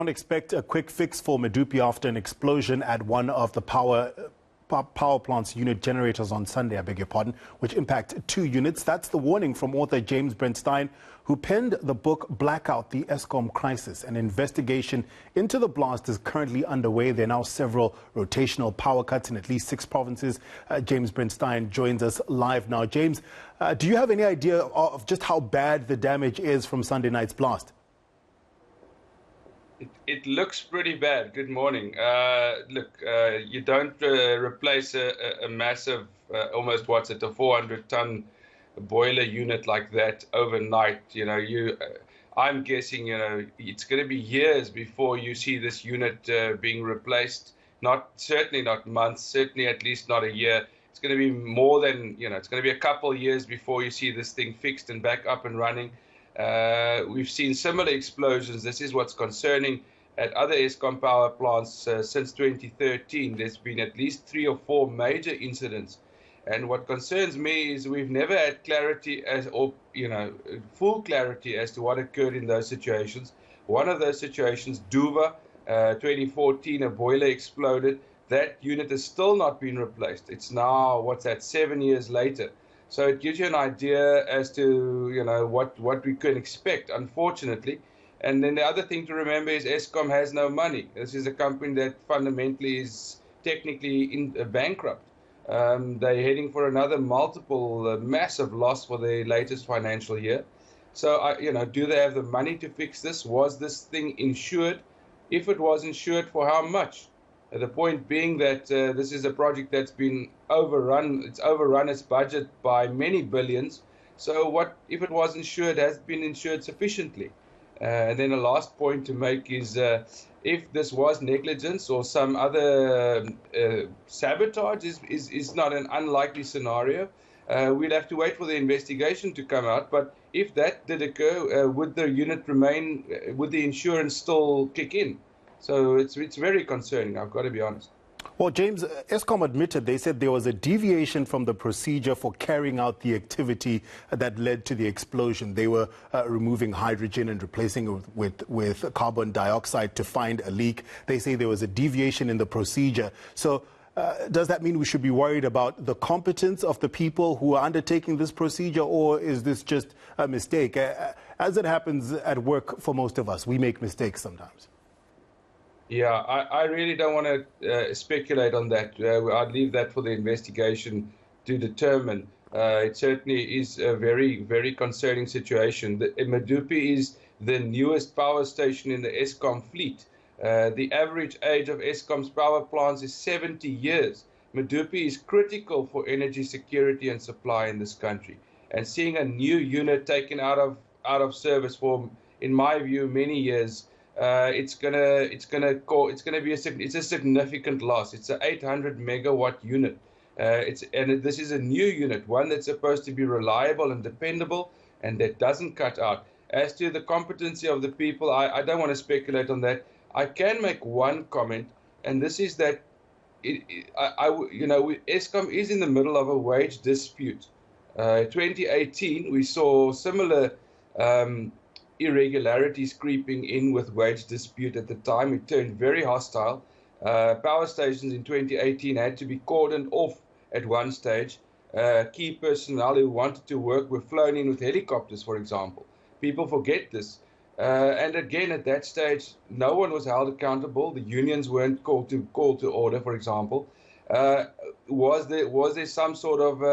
Don't expect a quick fix for Medupi after an explosion at one of the power plant's unit generators on Sunday, I beg your pardon, which impacted 2 units. That's the warning from author James Brent Stein, who penned the book Blackout, the Eskom Crisis. An investigation into the blast is currently underway. There are now several rotational power cuts in at least 6 provinces. James Brent Stein joins us live now. James, do you have any idea of just how bad the damage is from Sunday night's blast? It looks pretty bad. Good morning. You don't replace a massive, almost what's it, a 400-ton boiler unit like that overnight. I'm guessing, it's going to be years before you see this unit being replaced. Certainly not months, certainly at least not a year. It's going to be more than, it's going to be a couple of years before you see this thing fixed and back up and running. We've seen similar explosions. This is what's concerning at other Eskom power plants since 2013. There's been at least 3 or 4 major incidents. And what concerns me is we've never had clarity full clarity as to what occurred in those situations. One of those situations, Duva, 2014, a boiler exploded. That unit has still not been replaced. It's now, 7 years later. So it gives you an idea as to, what we can expect, unfortunately. And then the other thing to remember is Eskom has no money. This is a company that fundamentally is technically bankrupt. They're heading for another massive loss for their latest financial year. So, do they have the money to fix this? Was this thing insured? If it was insured, for how much? The point being that this is a project that's been overrun. It's overrun its budget by many billions. So what if it was insured? Has it been insured sufficiently? And then a last point to make is if this was negligence or some other sabotage is not an unlikely scenario. We'd have to wait for the investigation to come out. But if that did occur, would the unit remain? Would the insurance still kick in? So it's very concerning, I've got to be honest. Well, James, Eskom admitted, they said there was a deviation from the procedure for carrying out the activity that led to the explosion. They were removing hydrogen and replacing it with carbon dioxide to find a leak. They say there was a deviation in the procedure. So does that mean we should be worried about the competence of the people who are undertaking this procedure, or is this just a mistake? As it happens at work for most of us, we make mistakes sometimes. Yeah, I really don't want to speculate on that. I'd leave that for the investigation to determine. It certainly is a very, very concerning situation. Medupi is the newest power station in the Eskom fleet. The average age of Eskom's power plants is 70 years. Medupi is critical for energy security and supply in this country. And seeing a new unit taken out of service for, in my view, many years, it's a significant loss. It's an 800 megawatt unit. This is a new unit, one that's supposed to be reliable and dependable, and that doesn't cut out. As to the competency of the people, I don't want to speculate on that. I can make one comment, and this is that Eskom is in the middle of a wage dispute. 2018, we saw similar irregularities creeping in with wage dispute at the time. It turned very hostile. Power stations in 2018 had to be cordoned off at one stage. Key personnel who wanted to work were flown in with helicopters, for example. People forget this. And again, at that stage, no one was held accountable. The unions weren't called to order, for example. Was this some sort of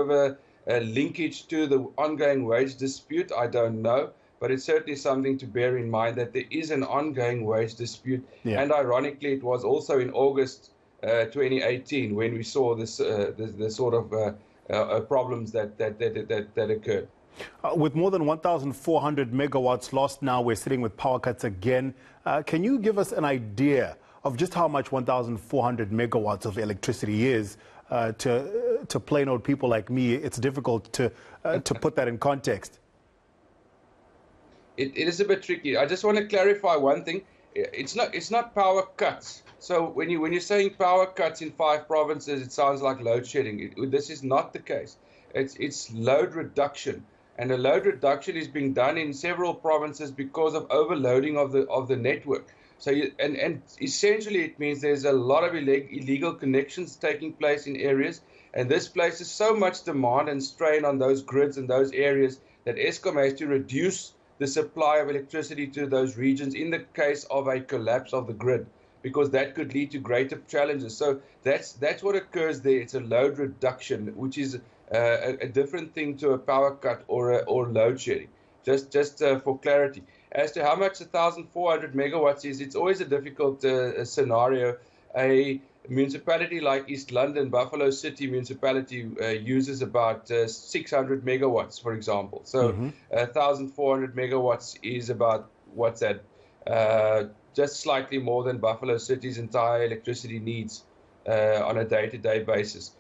a linkage to the ongoing wage dispute? I don't know, but it's certainly something to bear in mind that there is an ongoing wage dispute. Yeah. And ironically, it was also in August 2018 when we saw this the sort of problems that occurred. With more than 1,400 megawatts lost now, we're sitting with power cuts again. Can you give us an idea of just how much 1,400 megawatts of electricity is? To plain old people like me, it's difficult to put that in context. It is a bit tricky. I just want to clarify one thing. It's not power cuts. So when you're saying power cuts in 5 provinces, it sounds like load shedding. This is not the case. It's load reduction. And a load reduction is being done in several provinces because of overloading of the network. So and essentially it means there's a lot of illegal connections taking place in areas, and this places so much demand and strain on those grids and those areas that Eskom has to reduce the supply of electricity to those regions in the case of a collapse of the grid, because that could lead to greater challenges. So that's what occurs there. It's a load reduction, which is a different thing to a power cut or load shedding. Just for clarity, as to how much 1,400 megawatts is, it's always a difficult scenario. A municipality like East London, Buffalo City municipality, uses about 600 megawatts, for example. So 1,400 megawatts is about, what's that? Just slightly more than Buffalo City's entire electricity needs on a day-to-day basis.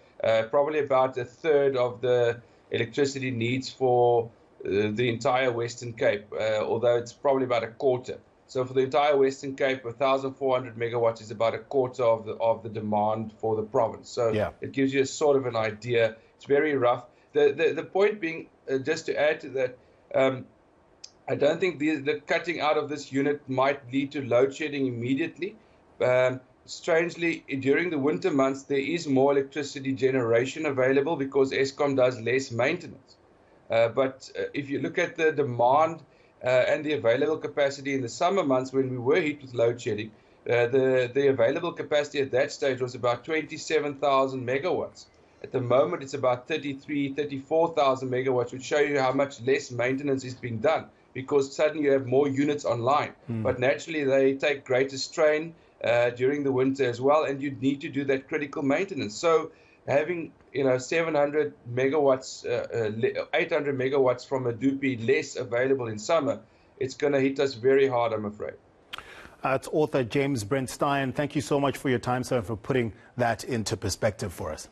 Probably about a third of the electricity needs for the entire Western Cape, although it's probably about a quarter. So for the entire Western Cape, 1,400 megawatts is about a quarter of the demand for the province. So it gives you a sort of an idea. It's very rough. The point being, just to add to that, I don't think the cutting out of this unit might lead to load shedding immediately. Strangely, during the winter months, there is more electricity generation available because Eskom does less maintenance. But if you look at the demand and the available capacity in the summer months when we were hit with load shedding, the available capacity at that stage was about 27,000 megawatts. At the moment, it's about 34,000 megawatts, which show you how much less maintenance is being done, because suddenly you have more units online. But naturally, they take greater strain during the winter as well, and you need to do that critical maintenance. So having 700 megawatts, 800 megawatts from Medupi less available in summer, it's going to hit us very hard, I'm afraid. It's author James Brent Stein. Thank you so much for your time, sir, and for putting that into perspective for us.